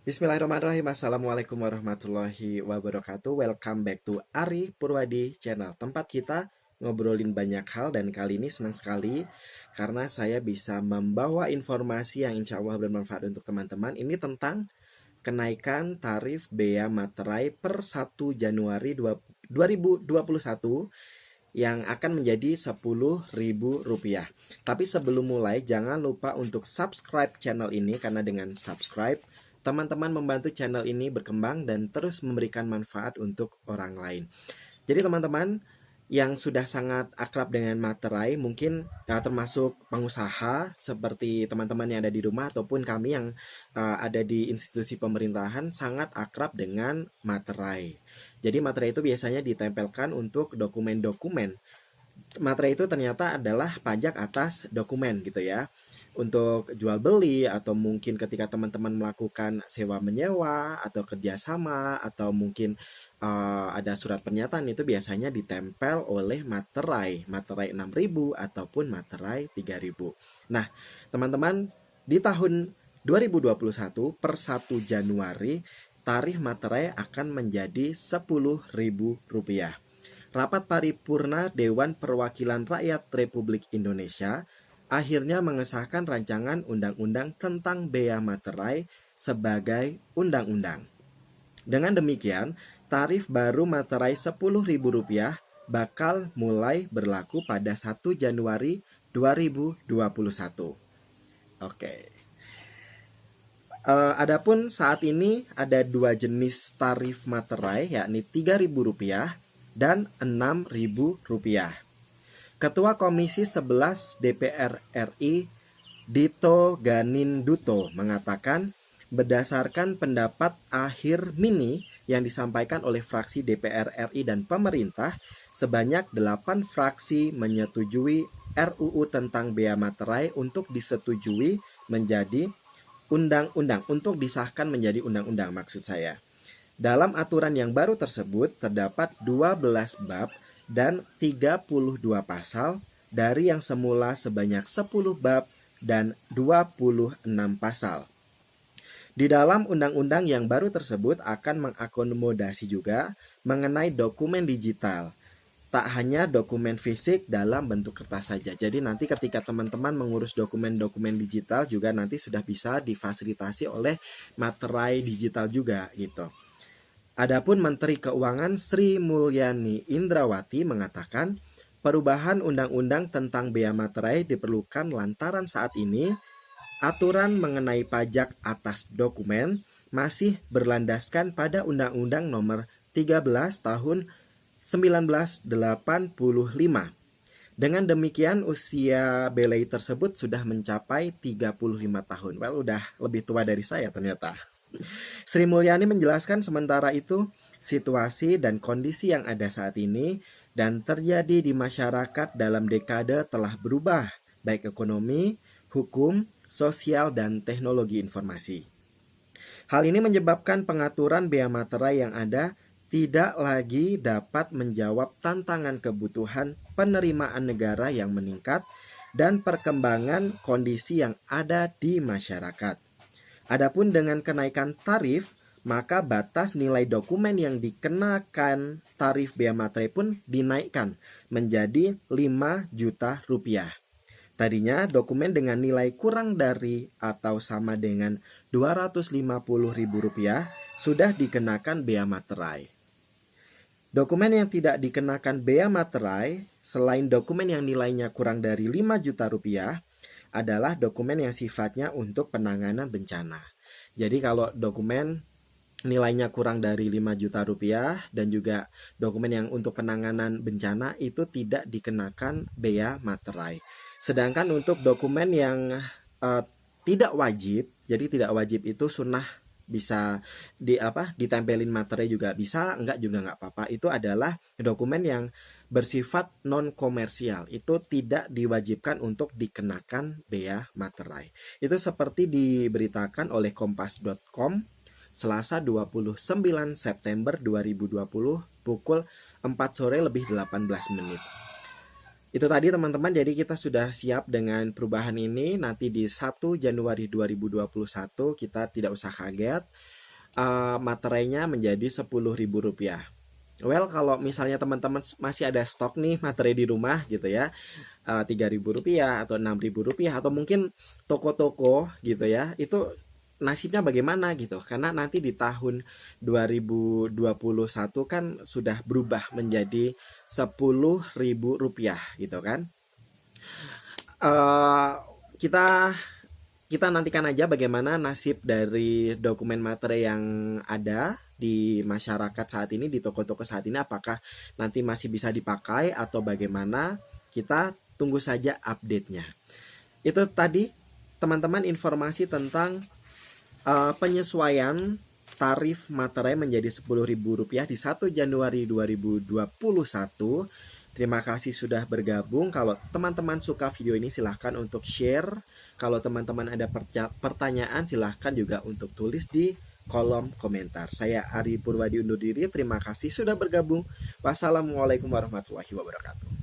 Bismillahirrahmanirrahim. Assalamualaikum warahmatullahi wabarakatuh. Welcome back to Ari Purwadi Channel, tempat kita ngobrolin banyak hal. Dan kali ini senang sekali karena saya bisa membawa informasi yang insya Allah bermanfaat untuk teman-teman. Ini tentang kenaikan tarif bea materai per 1 Januari 2021 yang akan menjadi Rp10.000. Tapi sebelum mulai, jangan lupa untuk subscribe channel ini, karena dengan subscribe teman-teman membantu channel ini berkembang dan terus memberikan manfaat untuk orang lain. Jadi teman-teman yang sudah sangat akrab dengan materai, mungkin termasuk pengusaha seperti teman-teman yang ada di rumah ataupun kami yang ada di institusi pemerintahan, sangat akrab dengan materai. Jadi materai itu biasanya ditempelkan untuk dokumen-dokumen. Materai itu ternyata adalah pajak atas dokumen gitu ya, untuk jual beli, atau mungkin ketika teman-teman melakukan sewa menyewa atau kerjasama, atau mungkin ada surat pernyataan, itu biasanya ditempel oleh materai 6.000 ataupun materai 3.000. Nah teman-teman, di tahun 2021 per 1 Januari tarif materai akan menjadi Rp10.000. Rapat paripurna Dewan Perwakilan Rakyat Republik Indonesia akhirnya mengesahkan rancangan undang-undang tentang bea materai sebagai undang-undang. Dengan demikian, tarif baru materai Rp10.000 bakal mulai berlaku pada 1 Januari 2021. Oke. Adapun saat ini ada dua jenis tarif materai, yakni Rp3.000 dan Rp6.000. Ketua Komisi 11 DPR RI Dito Ganinduto mengatakan, berdasarkan pendapat akhir mini yang disampaikan oleh fraksi DPR RI dan pemerintah, sebanyak 8 fraksi menyetujui RUU tentang bea materai untuk disetujui menjadi undang-undang, untuk disahkan menjadi undang-undang maksud saya. Dalam aturan yang baru tersebut terdapat 12 bab dan 32 pasal dari yang semula sebanyak 10 bab dan 26 pasal. Di dalam undang-undang yang baru tersebut akan mengakomodasi juga mengenai dokumen digital, tak hanya dokumen fisik dalam bentuk kertas saja. Jadi nanti ketika teman-teman mengurus dokumen-dokumen digital juga nanti sudah bisa difasilitasi oleh materai digital juga gitu. Adapun Menteri Keuangan Sri Mulyani Indrawati mengatakan, perubahan undang-undang tentang bea materai diperlukan lantaran saat ini aturan mengenai pajak atas dokumen masih berlandaskan pada Undang-Undang Nomor 13 Tahun 1985. Dengan demikian usia belai tersebut sudah mencapai 35 tahun. Well, udah lebih tua dari saya ternyata. Sri Mulyani menjelaskan, sementara itu situasi dan kondisi yang ada saat ini dan terjadi di masyarakat dalam dekade telah berubah, baik ekonomi, hukum, sosial, dan teknologi informasi. Hal ini menyebabkan pengaturan bea materai yang ada tidak lagi dapat menjawab tantangan kebutuhan penerimaan negara yang meningkat dan perkembangan kondisi yang ada di masyarakat. Adapun dengan kenaikan tarif, maka batas nilai dokumen yang dikenakan tarif bea materai pun dinaikkan menjadi Rp5.000.000. Tadinya dokumen dengan nilai kurang dari atau sama dengan Rp250.000 sudah dikenakan bea materai. Dokumen yang tidak dikenakan bea materai selain dokumen yang nilainya kurang dari Rp5.000.000 adalah dokumen yang sifatnya untuk penanganan bencana. Jadi kalau dokumen nilainya kurang dari Rp5.000.000 dan juga dokumen yang untuk penanganan bencana itu tidak dikenakan bea materai. Sedangkan untuk dokumen yang tidak wajib, jadi tidak wajib itu sunnah, bisa ditempelin materai juga bisa, enggak juga enggak apa-apa. Itu adalah dokumen yang bersifat non komersial, itu tidak diwajibkan untuk dikenakan bea materai. Itu seperti diberitakan oleh kompas.com Selasa 29 September 2020 pukul 4 sore lebih 18 menit. Itu tadi teman-teman, jadi kita sudah siap dengan perubahan ini. Nanti di 1 Januari 2021 kita tidak usah kaget. materainya menjadi Rp10.000. Well, kalau misalnya teman-teman masih ada stok nih materi di rumah gitu ya, Rp3.000 atau Rp6.000 atau mungkin toko-toko gitu ya, itu nasibnya bagaimana gitu? Karena nanti di tahun 2021 kan sudah berubah menjadi Rp10.000 gitu kan? Eh, kita kita nantikan aja bagaimana nasib dari dokumen materi yang ada di masyarakat saat ini, di toko-toko saat ini, apakah nanti masih bisa dipakai atau bagaimana. Kita tunggu saja update-nya. Itu tadi teman-teman informasi tentang penyesuaian tarif materai menjadi Rp10.000 di 1 Januari 2021. Terima kasih sudah bergabung. Kalau teman-teman suka video ini silahkan untuk share. Kalau teman-teman ada pertanyaan silahkan juga untuk tulis di kolom komentar. Saya Ari Purwadi undur diri. Terima kasih sudah bergabung. Wassalamualaikum warahmatullahi wabarakatuh.